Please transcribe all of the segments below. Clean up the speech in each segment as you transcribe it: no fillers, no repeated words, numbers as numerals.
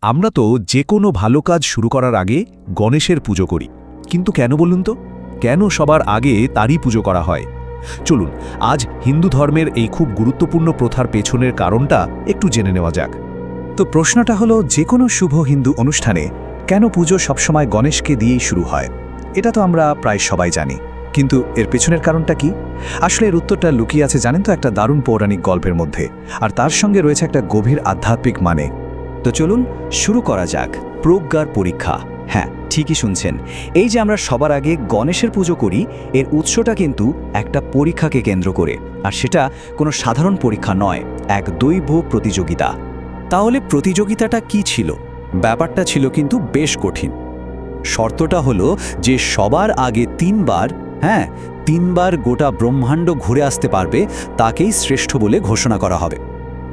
আমরা তো যে কোনো ভালো কাজ শুরু করার আগে গণেশের পুজো করি, কিন্তু কেন বলুন তো, কেন সবার আগে তারই পুজো করা হয়? চলুন আজ হিন্দু ধর্মের এই খুব গুরুত্বপূর্ণ প্রথার পেছনের কারণটা একটু জেনে নেওয়া যাক। তো প্রশ্নটা হলো, যে কোনো শুভ হিন্দু অনুষ্ঠানে কেন পুজো সবসময় গণেশকে দিয়েই শুরু হয়? এটা তো আমরা প্রায় সবাই জানি, কিন্তু এর পেছনের কারণটা কি? আসলে এর উত্তরটা লুকিয়ে আছে জানেন তো একটা দারুণ পৌরাণিক গল্পের মধ্যে, আর তার সঙ্গে রয়েছে একটা গভীর আধ্যাত্মিক মানে। তো চলুন শুরু করা যাক। প্রজ্ঞার পরীক্ষা। হ্যাঁ, ঠিকই শুনছেন। এই যে আমরা সবার আগে গণেশের পুজো করি, এর উৎসটা কিন্তু একটা পরীক্ষাকে কেন্দ্র করে, আর সেটা কোনো সাধারণ পরীক্ষা নয়, এক দৈব প্রতিযোগিতা। তাহলে প্রতিযোগিতাটা কি ছিল? ব্যাপারটা ছিল কিন্তু বেশ কঠিন। শর্তটা হলো যে সবার আগে তিনবার গোটা ব্রহ্মাণ্ড ঘুরে আসতে পারবে তাকেই শ্রেষ্ঠ বলে ঘোষণা করা হবে।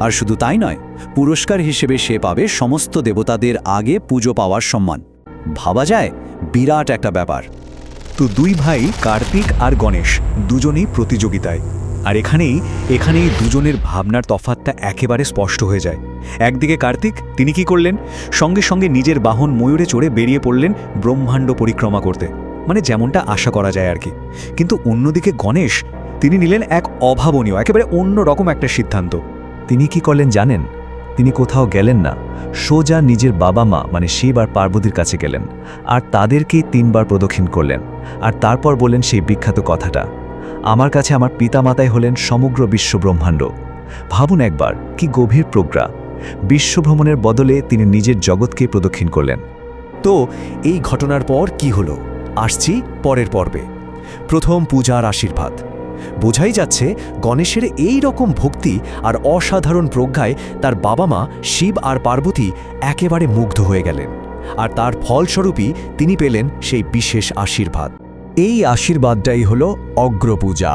আর শুধু তাই নয়, পুরস্কার হিসেবে সে পাবে সমস্ত দেবতাদের আগে পুজো পাওয়ার সম্মান। ভাবা যায়, বিরাট একটা ব্যাপার। তো দুই ভাই কার্তিক আর গণেশ দুজনেই প্রতিযোগিতায়, আর এখানেই দুজনের ভাবনার তফাৎটা একেবারে স্পষ্ট হয়ে যায়। একদিকে কার্তিক, তিনি কি করলেন, সঙ্গে সঙ্গে নিজের বাহন ময়ূরে চড়ে বেরিয়ে পড়লেন ব্রহ্মাণ্ড পরিক্রমা করতে, মানে যেমনটা আশা করা যায় আর কি। কিন্তু অন্যদিকে গণেশ, তিনি নিলেন এক অভাবনীয়, একেবারে অন্য রকম একটা সিদ্ধান্ত। তিনি কি করলেন জানেন? তিনি কোথাও গেলেন না, সোজা নিজের বাবা মা মানে শিব আর পার্বতীর কাছে গেলেন, আর তাদেরকেই 3বার প্রদক্ষিণ করলেন, আর তারপর বললেন সেই বিখ্যাত কথাটা, আমার কাছে আমার পিতামাতাই হলেন সমগ্র বিশ্ব ব্রহ্মাণ্ড। ভাবুন একবার, কি গভীর প্রজ্ঞা! বিশ্বভ্রমণের বদলে তিনি নিজের জগৎকে প্রদক্ষিণ করলেন। তো এই ঘটনার পর কি হলো, আসছি পরের পর্বে। প্রথম পূজার আশীর্বাদ। বোঝাই যাচ্ছে গণেশের এই রকম ভক্তি আর অসাধারণ প্রজ্ঞায় তার বাবা মা শিব আর পার্বতী একেবারে মুগ্ধ হয়ে গেলেন, আর তার ফলস্বরূপই তিনি পেলেন সেই বিশেষ আশীর্বাদ। এই আশীর্বাদটাই হলো অগ্রপূজা।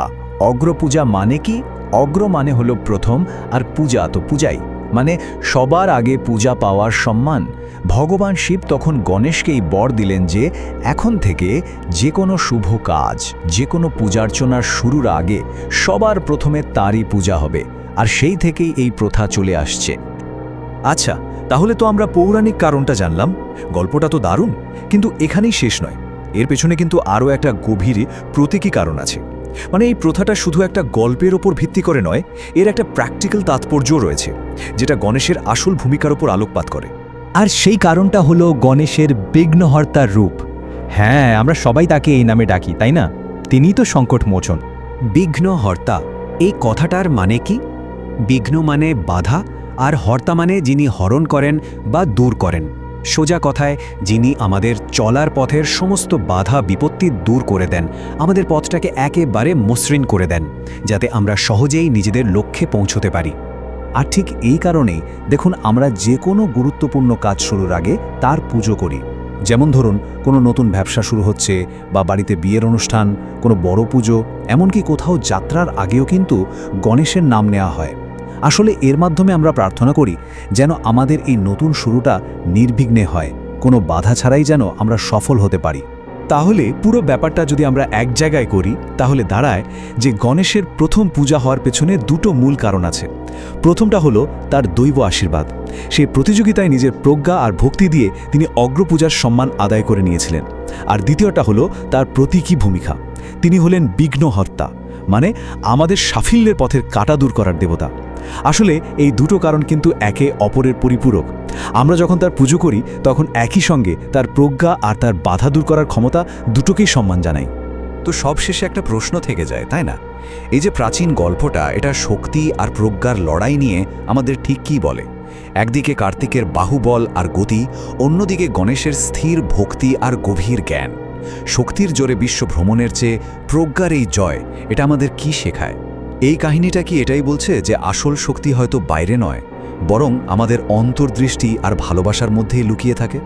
অগ্রপূজা মানে কি? অগ্র মানে হলো প্রথম, আর পূজা তো পূজাই, মানে সবার আগে পূজা পাওয়ার সম্মান। ভগবান শিব তখন গণেশকেই বর দিলেন যে এখন থেকে যে কোনো শুভ কাজ, যে কোনো পূজার্চনার শুরুর আগে সবার প্রথমে তারই পূজা হবে, আর সেই থেকেই এই প্রথা চলে আসছে। আচ্ছা, তাহলে তো আমরা পৌরাণিক কারণটা জানলাম, গল্পটা তো দারুণ, কিন্তু এখানেই শেষ নয়। এর পেছনে কিন্তু আরও একটা গভীর প্রতীকী কারণ আছে। মানে এই প্রথাটা শুধু একটা গল্পের ওপর ভিত্তি করে নয়, এর একটা প্র্যাকটিক্যাল তাৎপর্যও রয়েছে, যেটা গণেশের আসল ভূমিকার ওপর আলোকপাত করে। আর সেই কারণটা হলো গণেশের বিঘ্নহর্তার রূপ। হ্যাঁ, আমরা সবাই তাকে এই নামে ডাকি, তাই না? তিনিই তো সংকটমোচন। বিঘ্নহর্তা, এই কথাটার মানে কি? বিঘ্ন মানে বাধা, আর হর্তা মানে যিনি হরণ করেন বা দূর করেন। সোজা কথায়, যিনি আমাদের চলার পথের সমস্ত বাধা বিপত্তি দূর করে দেন, আমাদের পথটাকে একেবারে মসৃণ করে দেন, যাতে আমরা সহজেই নিজেদের লক্ষ্যে পৌঁছতে পারি। আর ঠিক এই কারণেই দেখুন, আমরা যে কোনো গুরুত্বপূর্ণ কাজ শুরুর আগে তার পুজো করি। যেমন ধরুন, কোনো নতুন ব্যবসা শুরু হচ্ছে, বা বাড়িতে বিয়ের অনুষ্ঠান, কোনো বড় পুজো, এমনকি কোথাও যাত্রার আগেও কিন্তু গণেশের নাম নেওয়া হয়। আসলে এর মাধ্যমে আমরা প্রার্থনা করি যেন আমাদের এই নতুন শুরুটা নির্বিঘ্নে হয়, কোনো বাধা ছাড়াই যেন আমরা সফল হতে পারি। তাহলে পুরো ব্যাপারটা যদি আমরা এক জায়গায় করি, তাহলে দাঁড়ায় যে গণেশের প্রথম পূজা হওয়ার পেছনে দুটো মূল কারণ আছে। প্রথমটা হলো তার দৈব আশীর্বাদ। সেই প্রতিযোগিতায় নিজের প্রজ্ঞা আর ভক্তি দিয়ে তিনি অগ্রপূজার সম্মান আদায় করে নিয়েছিলেন। আর দ্বিতীয়টা হলো তার প্রতীকী ভূমিকা। তিনি হলেন বিঘ্নহর্তা, মানে আমাদের সাফল্যের পথের কাঁটা দূর করার দেবতা। আসলে এই দুটো কারণ কিন্তু একে অপরের পরিপূরক। আমরা যখন তার পুজো করি, তখন একই সঙ্গে তার প্রজ্ঞা আর তার বাধা দূর করার ক্ষমতা দুটোকেই সম্মান জানাই। তো সবশেষে একটা প্রশ্ন থেকে যায়, তাই না? এই যে প্রাচীন গল্পটা, এটা শক্তি আর প্রজ্ঞার লড়াই নিয়ে আমাদের ঠিক কী বলে? একদিকে কার্তিকের বাহুবল আর গতি, অন্যদিকে গণেশের স্থির ভক্তি আর গভীর জ্ঞান। শক্তির জোরে বিশ্ব ভ্রমণের চেয়ে প্রজ্ঞার এই জয়, এটা আমাদের কি শেখায়? এই কাহিনীটা কি এটাই বলছে যে আসল শক্তি হয়তো বাইরে নয়, বরং আমাদের অন্তর্দৃষ্টি আর ভালোবাসার মধ্যেই লুকিয়ে থাকে?